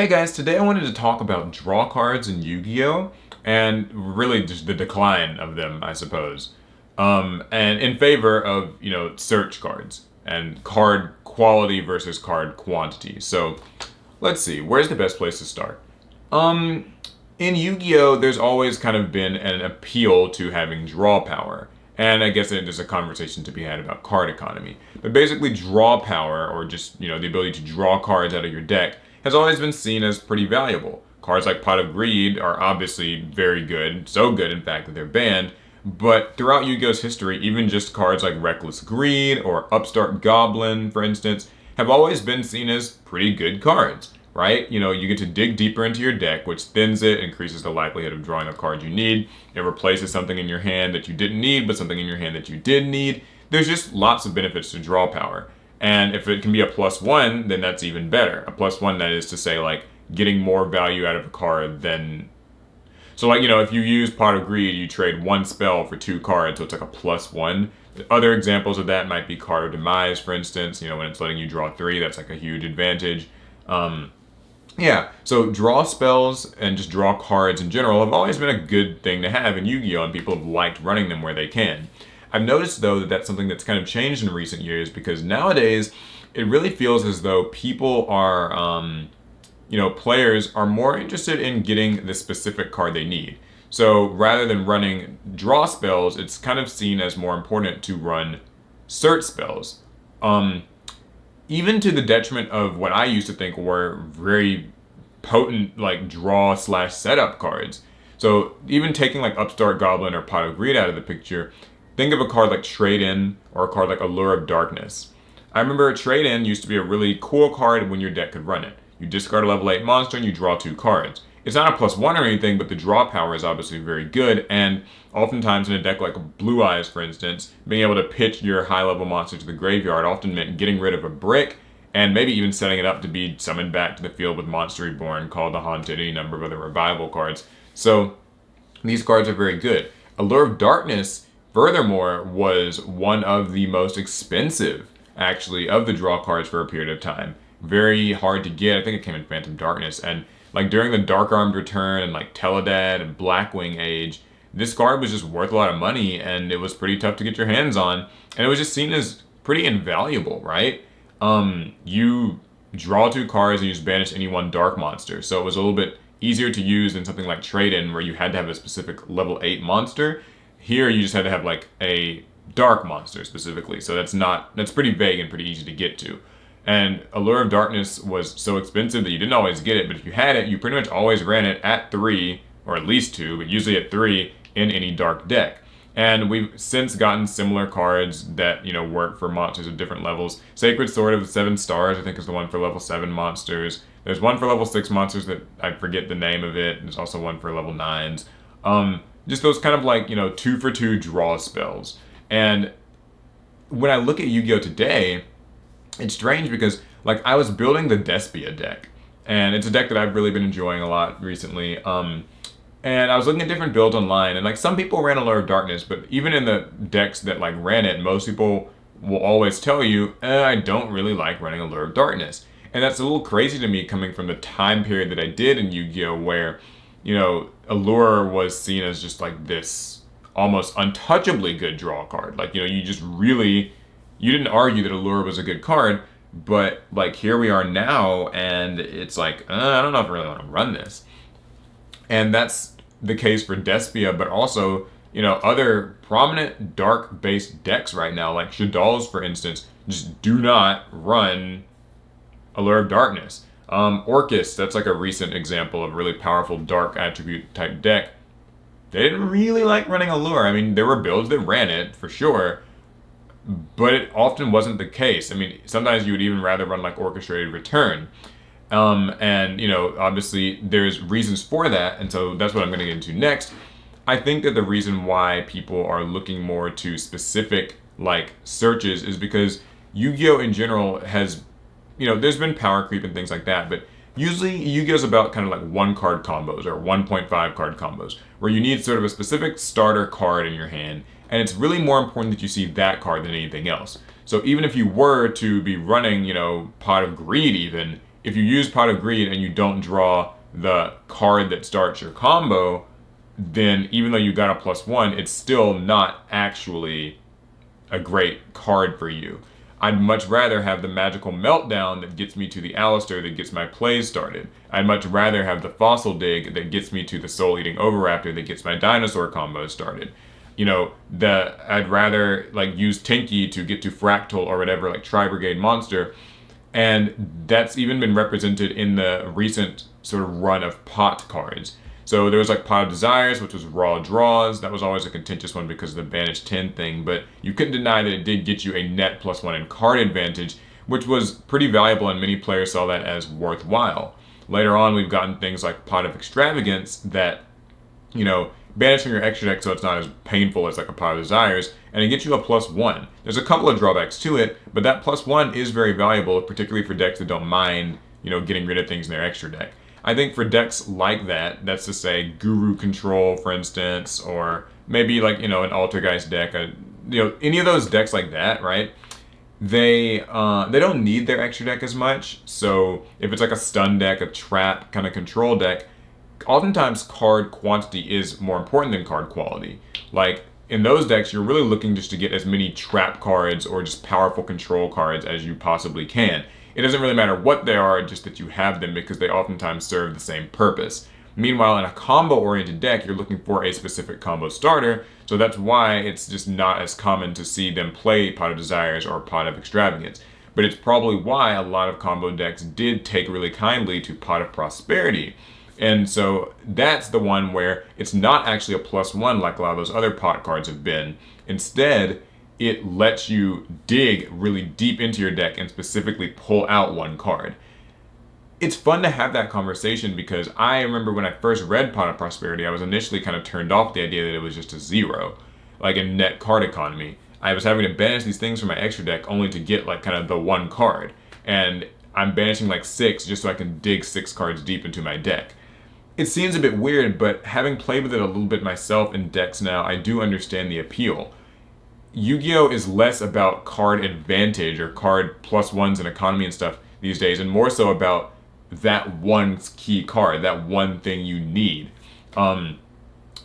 Hey guys, today I wanted to talk about draw cards in Yu-Gi-Oh! And really just the decline of them, I suppose. And in favor of, search cards and card quality versus card quantity. So let's see, where's the best place to start? In Yu-Gi-Oh, there's always kind of been an appeal to having draw power. And I guess there's a conversation to be had about card economy. But basically, draw power, or just, the ability to draw cards out of your deck, has always been seen as pretty valuable. Cards like Pot of Greed are obviously very good, so good, in fact, that they're banned. But throughout Yu-Gi-Oh's history, even just cards like Reckless Greed or Upstart Goblin, for instance, have always been seen as pretty good cards, right? You get to dig deeper into your deck, which thins it, increases the likelihood of drawing a card you need. It replaces something in your hand that you didn't need, but something in your hand that you did need. There's just lots of benefits to draw power. And if it can be a +1, then that's even better. A +1, that is to say, like, getting more value out of a card than... So, like, if you use Pot of Greed, you trade one spell for 2 cards, so it's like a +1. Other examples of that might be Card of Demise, for instance. When it's letting you draw 3, that's like a huge advantage. Yeah, so draw spells and just draw cards in general have always been a good thing to have in Yu-Gi-Oh! And people have liked running them where they can. I've noticed, though, that that's something that's kind of changed in recent years because nowadays it really feels as though people are, players are more interested in getting the specific card they need. So rather than running draw spells, it's kind of seen as more important to run search spells. Even to the detriment of what I used to think were very potent, like, draw/setup cards. So even taking like Upstart Goblin or Pot of Greed out of the picture, think of a card like Trade-In or a card like Allure of Darkness. I remember Trade-In used to be a really cool card when your deck could run it. You discard a level 8 monster and you draw 2 cards. It's not a +1 or anything, but the draw power is obviously very good, and oftentimes in a deck like Blue Eyes, for instance, being able to pitch your high-level monster to the graveyard often meant getting rid of a brick, and maybe even setting it up to be summoned back to the field with Monster Reborn, Called the Haunted, any number of other revival cards. So these cards are very good. Allure of Darkness, furthermore, was one of the most expensive, actually, of the draw cards for a period of time. Very hard to get. I think it came in Phantom Darkness, and like during the Dark Armed Return and like Teledad and Blackwing Age, this card was just worth a lot of money and it was pretty tough to get your hands on. And it was just seen as pretty invaluable, right? You draw 2 cards and you just banish any one dark monster. So it was a little bit easier to use than something like Trade-In where you had to have a specific level 8 monster. Here you just had to have like a dark monster specifically. So that's pretty vague and pretty easy to get to. And Allure of Darkness was so expensive that you didn't always get it, but if you had it, you pretty much always ran it at 3, or at least 2, but usually at 3 in any dark deck. And we've since gotten similar cards that, work for monsters of different levels. Sacred Sword of 7 Stars, I think, is the one for level 7 monsters. There's one for level 6 monsters that I forget the name of it. There's also one for level 9s. Just those kind of like, 2 for 2 draw spells. And when I look at Yu-Gi-Oh! Today, it's strange because, like, I was building the Despia deck, and it's a deck that I've really been enjoying a lot recently. And I was looking at different builds online, and like some people ran Allure of Darkness, but even in the decks that like ran it, most people will always tell you, I don't really like running Allure of Darkness. And that's a little crazy to me coming from the time period that I did in Yu-Gi-Oh! Where, Allure was seen as just like this almost untouchably good draw card. Like, you didn't argue that Allure was a good card, but like here we are now, and it's like, I don't know if I really want to run this. And that's the case for Despia, but also, other prominent dark-based decks right now, like Shadal's, for instance, just do not run Allure of Darkness. Orcus, that's like a recent example of a really powerful dark attribute type deck. They didn't really like running Allure. I mean, there were builds that ran it, for sure, but it often wasn't the case. I mean, sometimes you would even rather run like Orchestrated Return. And, obviously there's reasons for that, and so that's what I'm going to get into next. I think that the reason why people are looking more to specific, like, searches is because Yu-Gi-Oh! In general has, there's been power creep and things like that, but usually Yu-Gi-Oh's about kind of like 1-card combos or 1.5 card combos, where you need sort of a specific starter card in your hand, and it's really more important that you see that card than anything else. So even if you were to be running, Pot of Greed even, if you use Pot of Greed and you don't draw the card that starts your combo, then even though you got a +1, it's still not actually a great card for you. I'd much rather have the Magical Meltdown that gets me to the Alistair that gets my plays started. I'd much rather have the Fossil Dig that gets me to the Soul Eating Overraptor that gets my dinosaur combos started. I'd rather like use Tinky to get to Fractal or whatever, like Tri-Brigade Monster. And that's even been represented in the recent sort of run of pot cards. So there was like Pot of Desires, which was raw draws. That was always a contentious one because of the Banished 10 thing, but you couldn't deny that it did get you a net +1 in card advantage, which was pretty valuable, and many players saw that as worthwhile. Later on, we've gotten things like Pot of Extravagance that, banish from your extra deck so it's not as painful as like a Pot of Desires, and it gets you a +1. There's a couple of drawbacks to it, but that +1 is very valuable, particularly for decks that don't mind, getting rid of things in their extra deck. I think for decks like that, that's to say Guru Control, for instance, or maybe like, an Altergeist deck, any of those decks like that, right? They don't need their extra deck as much. So if it's like a stun deck, a trap kind of control deck, oftentimes card quantity is more important than card quality. Like in those decks, you're really looking just to get as many trap cards or just powerful control cards as you possibly can. It doesn't really matter what they are, just that you have them because they oftentimes serve the same purpose. Meanwhile, in a combo-oriented deck, you're looking for a specific combo starter, so that's why it's just not as common to see them play Pot of Desires or Pot of Extravagance. But it's probably why a lot of combo decks did take really kindly to Pot of Prosperity. And so that's the one where it's not actually a +1 like a lot of those other pot cards have been. Instead, it lets you dig really deep into your deck and specifically pull out one card. It's fun to have that conversation because I remember when I first read Pot of Prosperity, I was initially kind of turned off the idea that it was just a 0, like a net card economy. I was having to banish these things from my extra deck only to get like kind of the one card. And I'm banishing like 6 just so I can dig 6 cards deep into my deck. It seems a bit weird, but having played with it a little bit myself in decks now, I do understand the appeal. Yu-Gi-Oh! Is less about card advantage or card +1s and economy and stuff these days, and more so about that one key card, that one thing you need.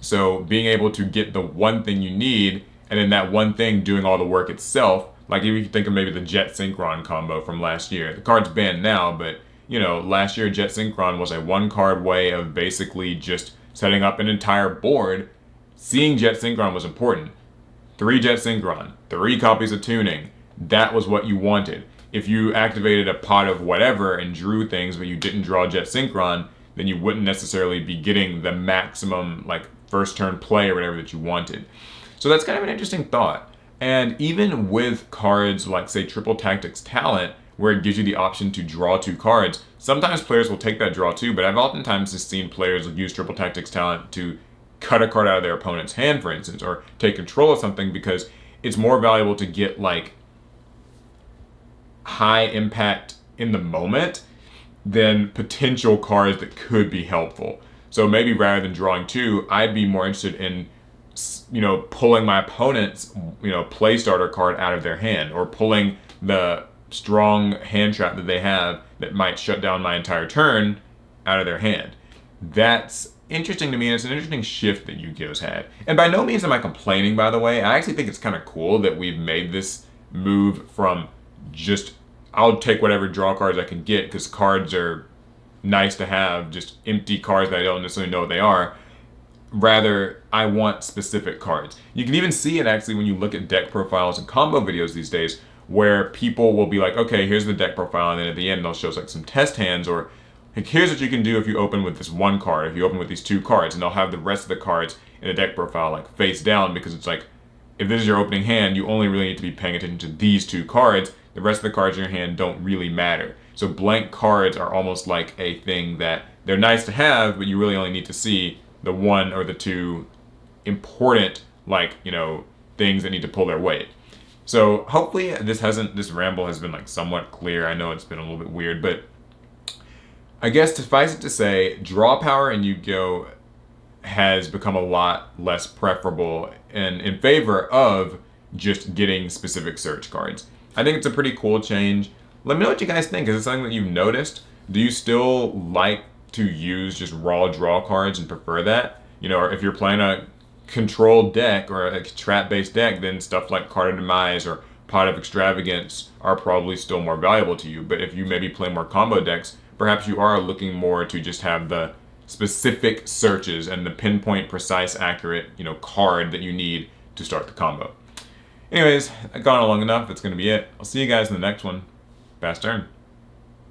So being able to get the one thing you need, and then that one thing doing all the work itself, like if you think of maybe the Jet Synchron combo from last year. The card's banned now, but last year Jet Synchron was a one card way of basically just setting up an entire board. Seeing Jet Synchron was important. 3 Jet Synchron, 3 copies of Tuning. That was what you wanted. If you activated a Pot of whatever and drew things but you didn't draw Jet Synchron, then you wouldn't necessarily be getting the maximum like first turn play or whatever that you wanted. So that's kind of an interesting thought. And even with cards like say Triple Tactics Talent, where it gives you the option to draw 2 cards, sometimes players will take that draw too, but I've oftentimes just seen players use Triple Tactics Talent to cut a card out of their opponent's hand, for instance, or take control of something because it's more valuable to get like high impact in the moment than potential cards that could be helpful. So maybe rather than drawing 2, I'd be more interested in pulling my opponent's play starter card out of their hand, or pulling the strong hand trap that they have that might shut down my entire turn out of their hand. That's interesting to me, and it's an interesting shift that Yu-Gi-Oh's had. And by no means am I complaining, by the way. I actually think it's kind of cool that we've made this move from just, I'll take whatever draw cards I can get because cards are nice to have, just empty cards that I don't necessarily know what they are. Rather, I want specific cards. You can even see it actually when you look at deck profiles and combo videos these days, where people will be like, okay, here's the deck profile, and then at the end they'll show us like some test hands, or like, here's what you can do if you open with this one card, if you open with these 2 cards, and they'll have the rest of the cards in the deck profile like face down, because it's like, if this is your opening hand, you only really need to be paying attention to these 2 cards. The rest of the cards in your hand don't really matter. So blank cards are almost like a thing that they're nice to have, but you really only need to see the 1 or the 2 important, things that need to pull their weight. So hopefully this ramble has been like somewhat clear. I know it's been a little bit weird, but I guess suffice it to say, draw power in Yu-Gi-Oh! Has become a lot less preferable and in favor of just getting specific search cards. I think it's a pretty cool change. Let me know what you guys think. Is it something that you've noticed? Do you still like to use just raw draw cards and prefer that? You know, or if you're playing a controlled deck or a trap based deck, then stuff like Card of Demise or Pot of Extravagance are probably still more valuable to you. But if you maybe play more combo decks, perhaps you are looking more to just have the specific searches and the pinpoint, precise, accurate, card that you need to start the combo. Anyways, I've gone on long enough. That's going to be it. I'll see you guys in the next one. Fast turn.